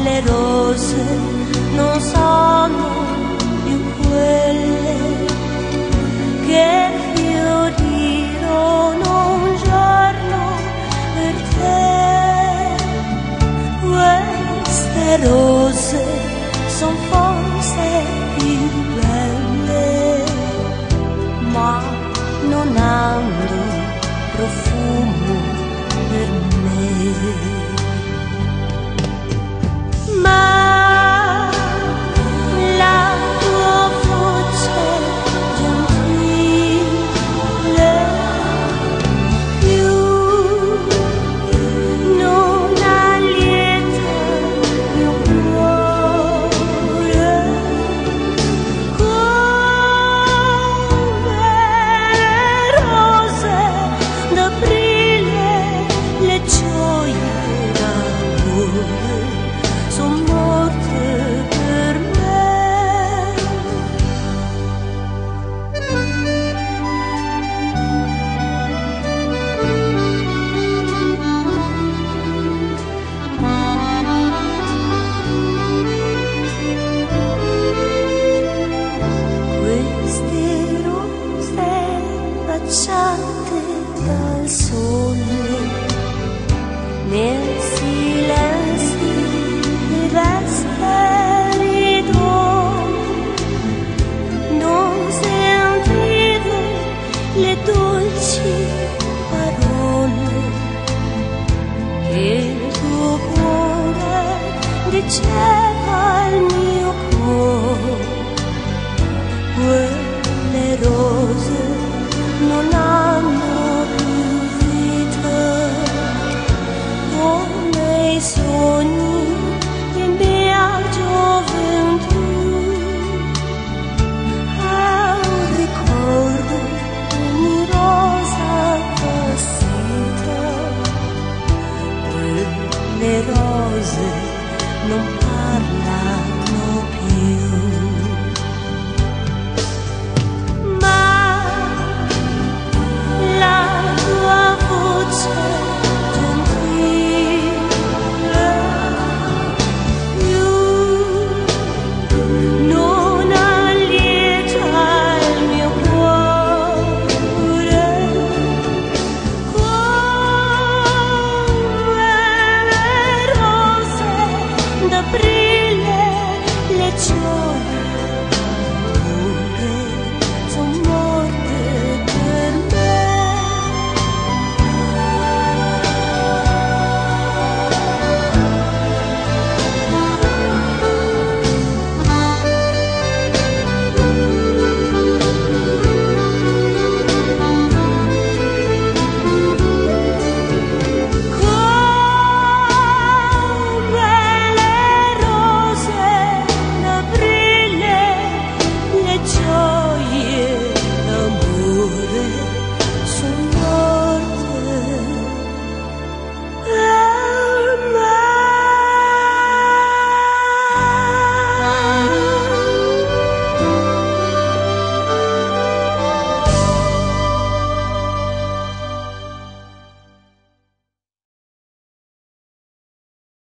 le rose non sono più quelle che fiorirono un giorno per te. Queste rose son forse più belle, ma non hanno profumo per me. Ma la tua voce gentile più non allieta il mio cuore, come le rose d'aprile, le gioie d'amore son morte per me. Queste rose baciate dal sole nel silenzio dei vesperi d'oro, non sentivo le dolci parole che il tuo cuore diceva al mio cuore. Quelle rose non hanno più vita, come i sogni di mia gioventù. È un ricordo di ogni rosa appassita, quelle rose non